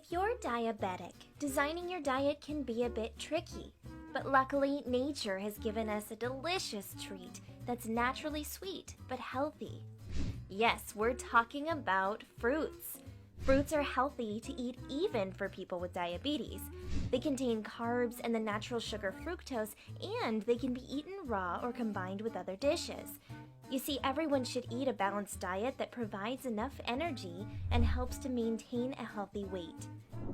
If you're diabetic, designing your diet can be a bit tricky. But luckily, nature has given us a delicious treat that's naturally sweet but healthy. Yes, we're talking about fruits. Fruits are healthy to eat even for people with diabetes. They contain carbs and the natural sugar fructose, and they can be eaten raw or combined with other dishes. You see, everyone should eat a balanced diet that provides enough energy and helps to maintain a healthy weight.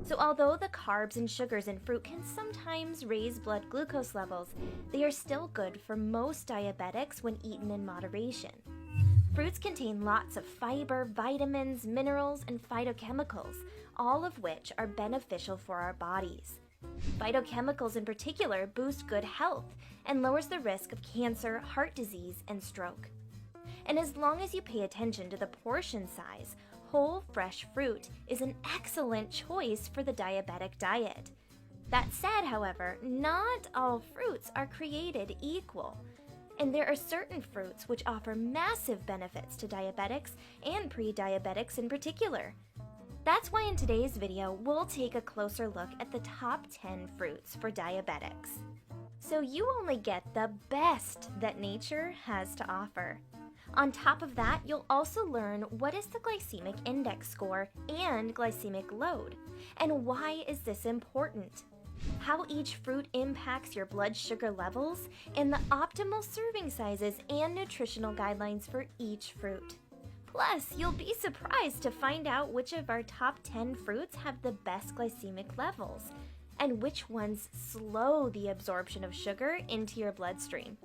So although the carbs and sugars in fruit can sometimes raise blood glucose levels, they are still good for most diabetics when eaten in moderation. Fruits contain lots of fiber, vitamins, minerals, and phytochemicals, all of which are beneficial for our bodies. Phytochemicals in particular boost good health and lowers the risk of cancer, heart disease, and stroke. And as long as you pay attention to the portion size, whole fresh fruit is an excellent choice for the diabetic diet. That said, however, not all fruits are created equal. And there are certain fruits which offer massive benefits to diabetics and pre-diabetics in particular. That's why in today's video, we'll take a closer look at the top 10 fruits for diabetics. So you only get the best that nature has to offer. On top of that, you'll also learn what is the glycemic index score and glycemic load, and why is this important, how each fruit impacts your blood sugar levels, and the optimal serving sizes and nutritional guidelines for each fruit. Plus, you'll be surprised to find out which of our top 10 fruits have the best glycemic levels, and which ones slow the absorption of sugar into your bloodstream.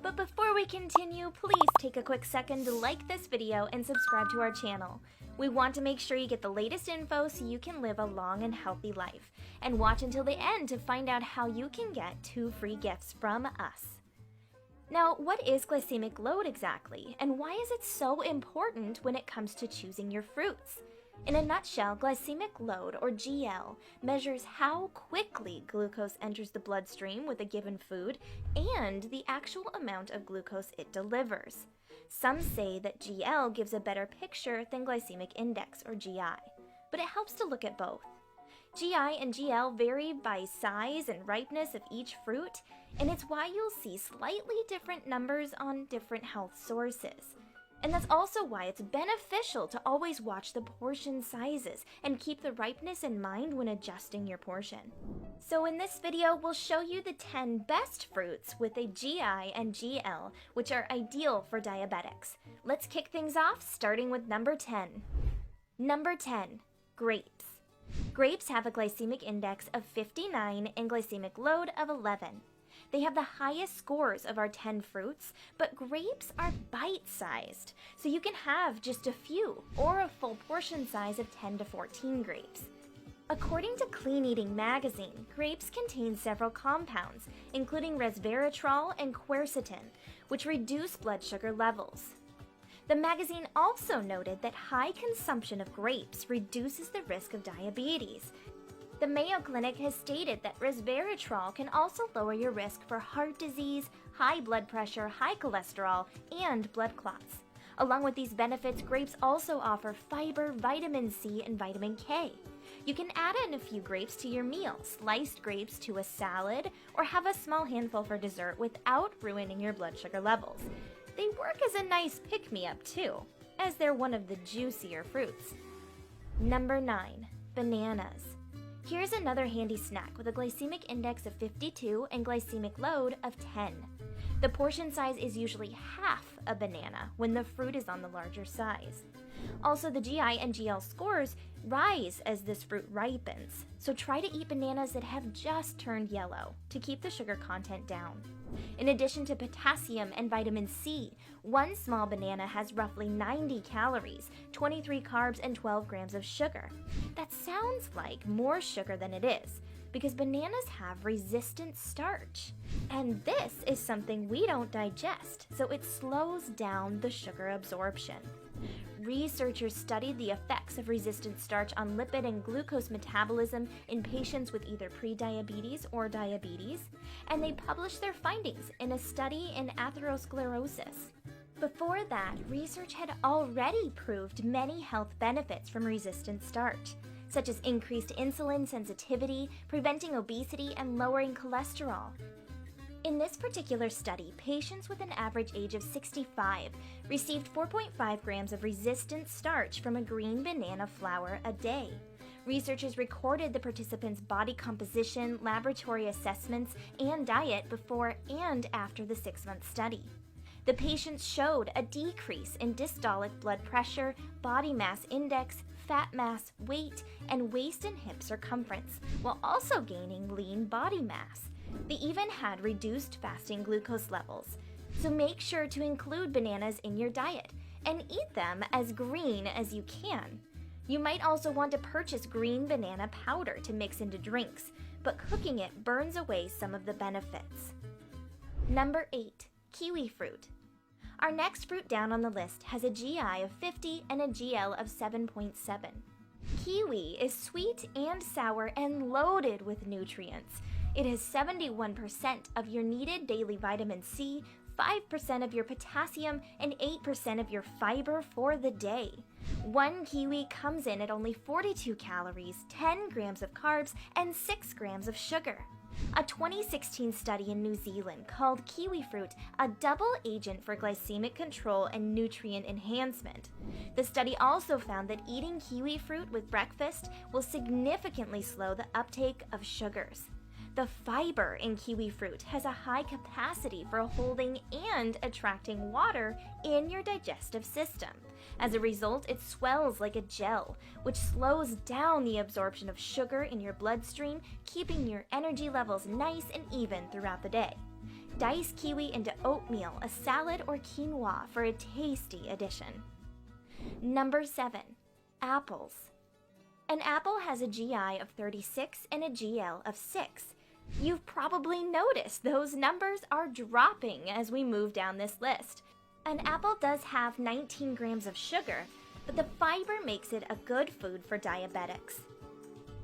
But before we continue, please take a quick second to like this video and subscribe to our channel. We want to make sure you get the latest info so you can live a long and healthy life. And watch until the end to find out how you can get 2 free gifts from us. Now, what is glycemic load exactly, and why is it so important when it comes to choosing your fruits? In a nutshell, glycemic load, or GL, measures how quickly glucose enters the bloodstream with a given food and the actual amount of glucose it delivers. Some say that GL gives a better picture than glycemic index, or GI, but it helps to look at both. GI and GL vary by size and ripeness of each fruit, and it's why you'll see slightly different numbers on different health sources. And that's also why it's beneficial to always watch the portion sizes and keep the ripeness in mind when adjusting your portion. So in this video, we'll show you the 10 best fruits with a GI and GL, which are ideal for diabetics. Let's kick things off, starting with number 10. Number 10, grapes. Grapes have a glycemic index of 59 and glycemic load of 11. They have the highest scores of our 10 fruits, but grapes are bite-sized, so you can have just a few or a full portion size of 10 to 14 grapes. According to Clean Eating magazine, grapes contain several compounds, including resveratrol and quercetin, which reduce blood sugar levels. The magazine also noted that high consumption of grapes reduces the risk of diabetes. The Mayo Clinic has stated that resveratrol can also lower your risk for heart disease, high blood pressure, high cholesterol, and blood clots. Along with these benefits, grapes also offer fiber, vitamin C, and vitamin K. You can add in a few grapes to your meal, sliced grapes to a salad, or have a small handful for dessert without ruining your blood sugar levels. They work as a nice pick-me-up too, as they're one of the juicier fruits. Number 9, bananas. Here's another handy snack with a glycemic index of 52 and glycemic load of 10. The portion size is usually half a banana when the fruit is on the larger size. Also, the GI and GL scores rise as this fruit ripens, so try to eat bananas that have just turned yellow to keep the sugar content down. In addition to potassium and vitamin C, one small banana has roughly 90 calories, 23 carbs, and 12 grams of sugar. That sounds like more sugar than it is, because bananas have resistant starch. And this is something we don't digest, so it slows down the sugar absorption. Researchers studied the effects of resistant starch on lipid and glucose metabolism in patients with either prediabetes or diabetes, and they published their findings in a study in atherosclerosis. Before that, research had already proved many health benefits from resistant starch. such as increased insulin sensitivity, preventing obesity, and lowering cholesterol. In this particular study, patients with an average age of 65 received 4.5 grams of resistant starch from a green banana flour a day. Researchers recorded the participants' body composition, laboratory assessments, and diet before and after the 6-month study. The patients showed a decrease in systolic blood pressure, body mass index, fat mass, weight, and waist and hip circumference, while also gaining lean body mass. They even had reduced fasting glucose levels. So make sure to include bananas in your diet and eat them as green as you can. You might also want to purchase green banana powder to mix into drinks, but cooking it burns away some of the benefits. Number 8. Kiwi fruit. Our next fruit down on the list has a GI of 50 and a GL of 7.7. Kiwi is sweet and sour and loaded with nutrients. It has 71% of your needed daily vitamin C, 5% of your potassium, and 8% of your fiber for the day. One kiwi comes in at only 42 calories, 10 grams of carbs, and 6 grams of sugar. A 2016 study in New Zealand called kiwi fruit a double agent for glycemic control and nutrient enhancement. The study also found that eating kiwi fruit with breakfast will significantly slow the uptake of sugars. The fiber in kiwi fruit has a high capacity for holding and attracting water in your digestive system. As a result, it swells like a gel, which slows down the absorption of sugar in your bloodstream, keeping your energy levels nice and even throughout the day. Dice kiwi into oatmeal, a salad, or quinoa for a tasty addition. Number 7. Apples. An apple has a GI of 36 and a GL of 6. You've probably noticed those numbers are dropping as we move down this list. An apple does have 19 grams of sugar, but the fiber makes it a good food for diabetics.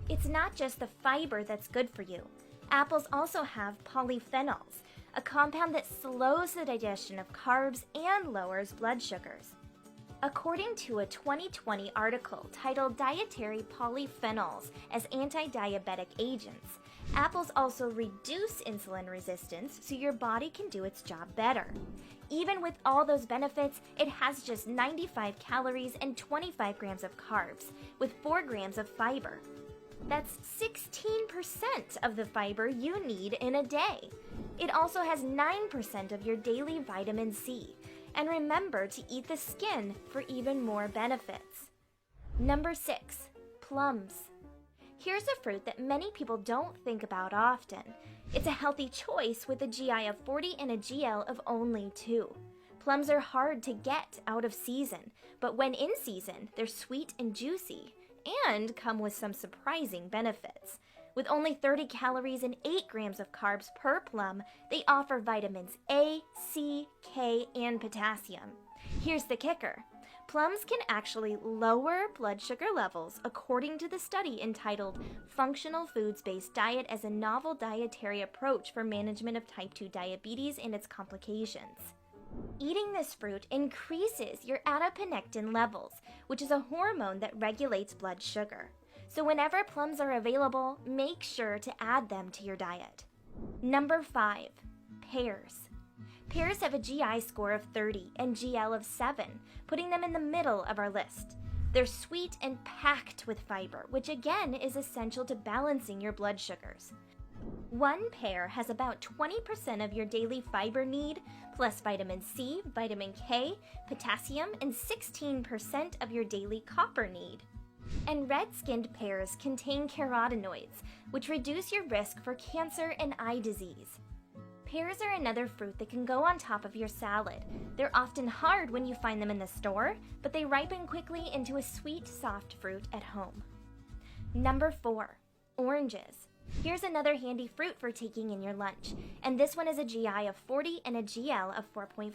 It's not just the fiber that's good for you. Apples also have polyphenols, a compound that slows the digestion of carbs and lowers blood sugars. According to a 2020 article titled Dietary Polyphenols as Anti-Diabetic Agents, apples also reduce insulin resistance so your body can do its job better. Even with all those benefits, it has just 95 calories and 25 grams of carbs, with 4 grams of fiber. That's 16% of the fiber you need in a day. It also has 9% of your daily vitamin C. And remember to eat the skin for even more benefits. Number 6. Plums. Here's a fruit that many people don't think about often. It's a healthy choice with a GI of 40 and a GL of only 2. Plums are hard to get out of season, but when in season, they're sweet and juicy and come with some surprising benefits. With only 30 calories and 8 grams of carbs per plum, they offer vitamins A, C, K, and potassium. Here's the kicker. Plums can actually lower blood sugar levels according to the study entitled Functional Foods-Based Diet as a Novel Dietary Approach for Management of Type 2 Diabetes and Its Complications. Eating this fruit increases your adiponectin levels, which is a hormone that regulates blood sugar. So whenever plums are available, make sure to add them to your diet. Number 5. Pears. Pears have a GI score of 30 and GL of 7, putting them in the middle of our list. They're sweet and packed with fiber, which again is essential to balancing your blood sugars. One pear has about 20% of your daily fiber need, plus vitamin C, vitamin K, potassium, and 16% of your daily copper need. And red-skinned pears contain carotenoids, which reduce your risk for cancer and eye disease. Pears are another fruit that can go on top of your salad. They're often hard when you find them in the store, but they ripen quickly into a sweet, soft fruit at home. Number 4. Oranges. Here's another handy fruit for taking in your lunch, and this one is a GI of 40 and a GL of 4.4.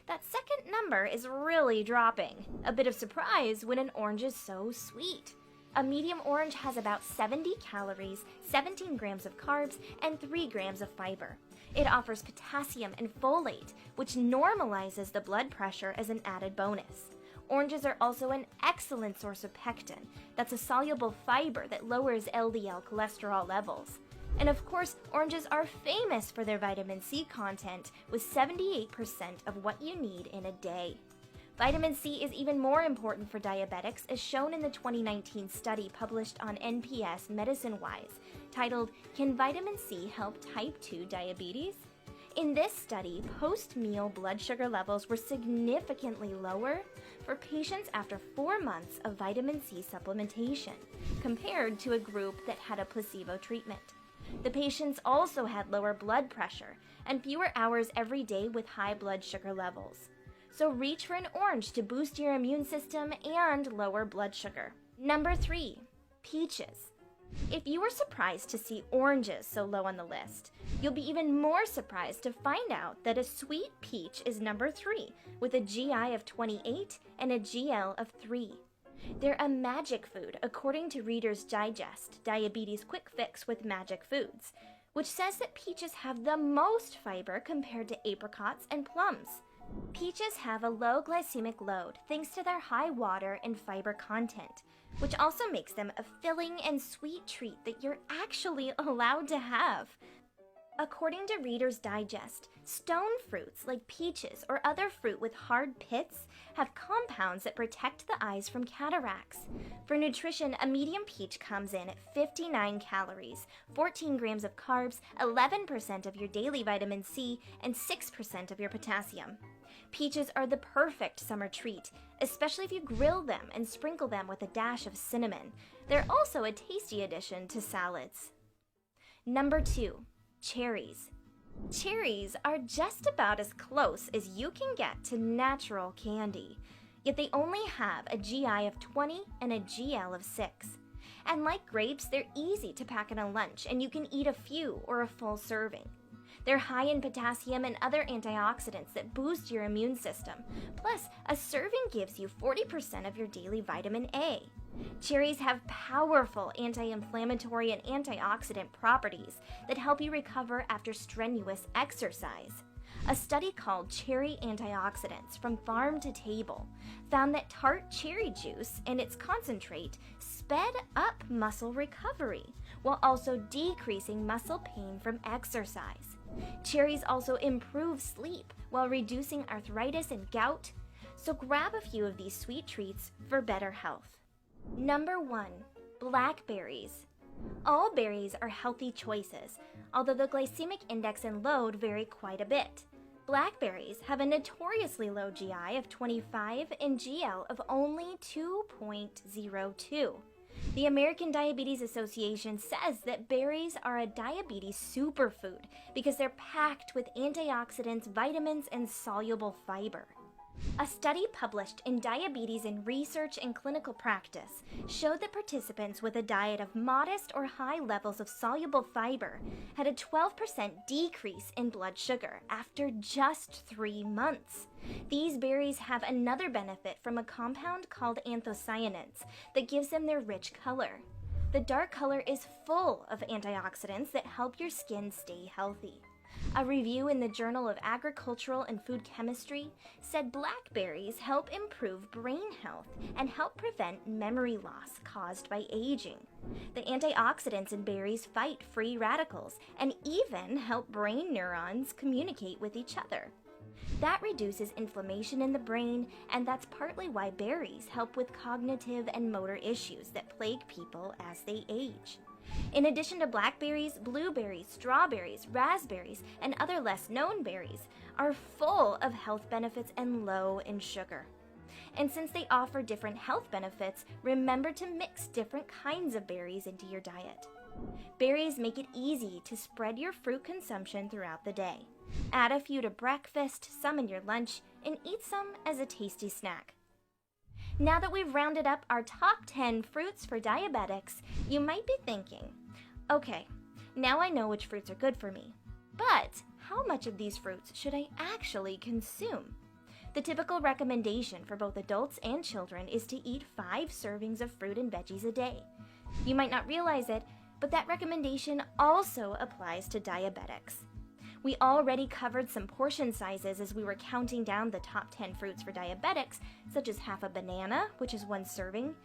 That second number is really dropping. A bit of surprise when an orange is so sweet. A medium orange has about 70 calories, 17 grams of carbs, and 3 grams of fiber. It offers potassium and folate, which normalizes the blood pressure as an added bonus. Oranges are also an excellent source of pectin. That's a soluble fiber that lowers LDL cholesterol levels. And of course, oranges are famous for their vitamin C content, with 78% of what you need in a day. Vitamin C is even more important for diabetics, as shown in the 2019 study published on NPS MedicineWise, titled, "Can Vitamin C Help Type 2 Diabetes?" In this study, post-meal blood sugar levels were significantly lower for patients after 4 months of vitamin C supplementation, compared to a group that had a placebo treatment. The patients also had lower blood pressure and fewer hours every day with high blood sugar levels. So reach for an orange to boost your immune system and lower blood sugar. Number 3, peaches. If you were surprised to see oranges so low on the list, you'll be even more surprised to find out that a sweet peach is number 3, with a GI of 28 and a GL of 3. They're a magic food, according to Reader's Digest, Diabetes Quick Fix with Magic Foods, which says that peaches have the most fiber compared to apricots and plums. Peaches have a low glycemic load thanks to their high water and fiber content, which also makes them a filling and sweet treat that you're actually allowed to have. According to Reader's Digest, stone fruits like peaches or other fruit with hard pits have compounds that protect the eyes from cataracts. For nutrition, a medium peach comes in at 59 calories, 14 grams of carbs, 11% of your daily vitamin C, and 6% of your potassium. Peaches are the perfect summer treat, especially if you grill them and sprinkle them with a dash of cinnamon. They're also a tasty addition to salads. Number 2. Cherries. Cherries are just about as close as you can get to natural candy, yet they only have a GI of 20 and a GL of 6. And like grapes, they're easy to pack in a lunch, and you can eat a few or a full serving. They're high in potassium and other antioxidants that boost your immune system. Plus, a serving gives you 40% of your daily vitamin A. Cherries have powerful anti-inflammatory and antioxidant properties that help you recover after strenuous exercise. A study called Cherry Antioxidants from Farm to Table found that tart cherry juice and its concentrate sped up muscle recovery while also decreasing muscle pain from exercise. Cherries also improve sleep while reducing arthritis and gout, so grab a few of these sweet treats for better health. Number 1, blackberries. All berries are healthy choices, although the glycemic index and load vary quite a bit. Blackberries have a notoriously low GI of 25 and GL of only 2.02. The American Diabetes Association says that berries are a diabetes superfood because they're packed with antioxidants, vitamins, and soluble fiber. A study published in Diabetes in Research and Clinical Practice showed that participants with a diet of modest or high levels of soluble fiber had a 12% decrease in blood sugar after just 3 months. These berries have another benefit from a compound called anthocyanins that gives them their rich color. The dark color is full of antioxidants that help your skin stay healthy. A review in the Journal of Agricultural and Food Chemistry said blackberries help improve brain health and help prevent memory loss caused by aging. The antioxidants in berries fight free radicals and even help brain neurons communicate with each other. That reduces inflammation in the brain, and that's partly why berries help with cognitive and motor issues that plague people as they age. In addition to blackberries, blueberries, strawberries, raspberries, and other less known berries are full of health benefits and low in sugar. And since they offer different health benefits, remember to mix different kinds of berries into your diet. Berries make it easy to spread your fruit consumption throughout the day. Add a few to breakfast, some in your lunch, and eat some as a tasty snack. Now that we've rounded up our top 10 fruits for diabetics, you might be thinking, okay, now I know which fruits are good for me, but how much of these fruits should I actually consume? The typical recommendation for both adults and children is to eat 5 servings of fruit and veggies a day. You might not realize it, but that recommendation also applies to diabetics. We already covered some portion sizes as we were counting down the top 10 fruits for diabetics, such as half a banana, which is 1 serving.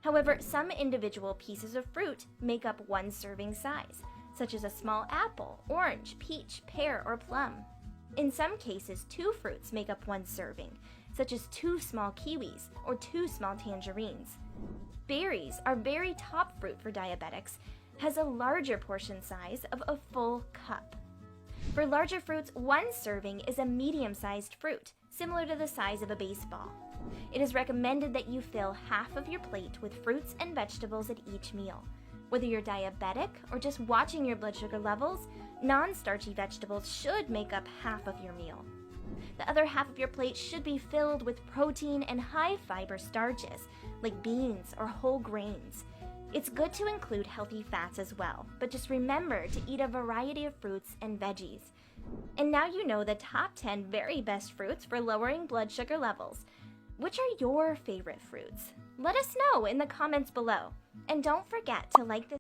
However, some individual pieces of fruit make up 1 serving size, such as a small apple, orange, peach, pear, or plum. In some cases, 2 fruits make up 1 serving, such as 2 small kiwis or 2 small tangerines. Berries, our very top fruit for diabetics, has a larger portion size of a full cup. For larger fruits, 1 serving is a medium-sized fruit, similar to the size of a baseball. It is recommended that you fill half of your plate with fruits and vegetables at each meal. Whether you're diabetic or just watching your blood sugar levels, non-starchy vegetables should make up half of your meal. The other half of your plate should be filled with protein and high-fiber starches, like beans or whole grains. It's good to include healthy fats as well, but just remember to eat a variety of fruits and veggies. And now you know the top 10 very best fruits for lowering blood sugar levels. Which are your favorite fruits? Let us know in the comments below. And don't forget to like this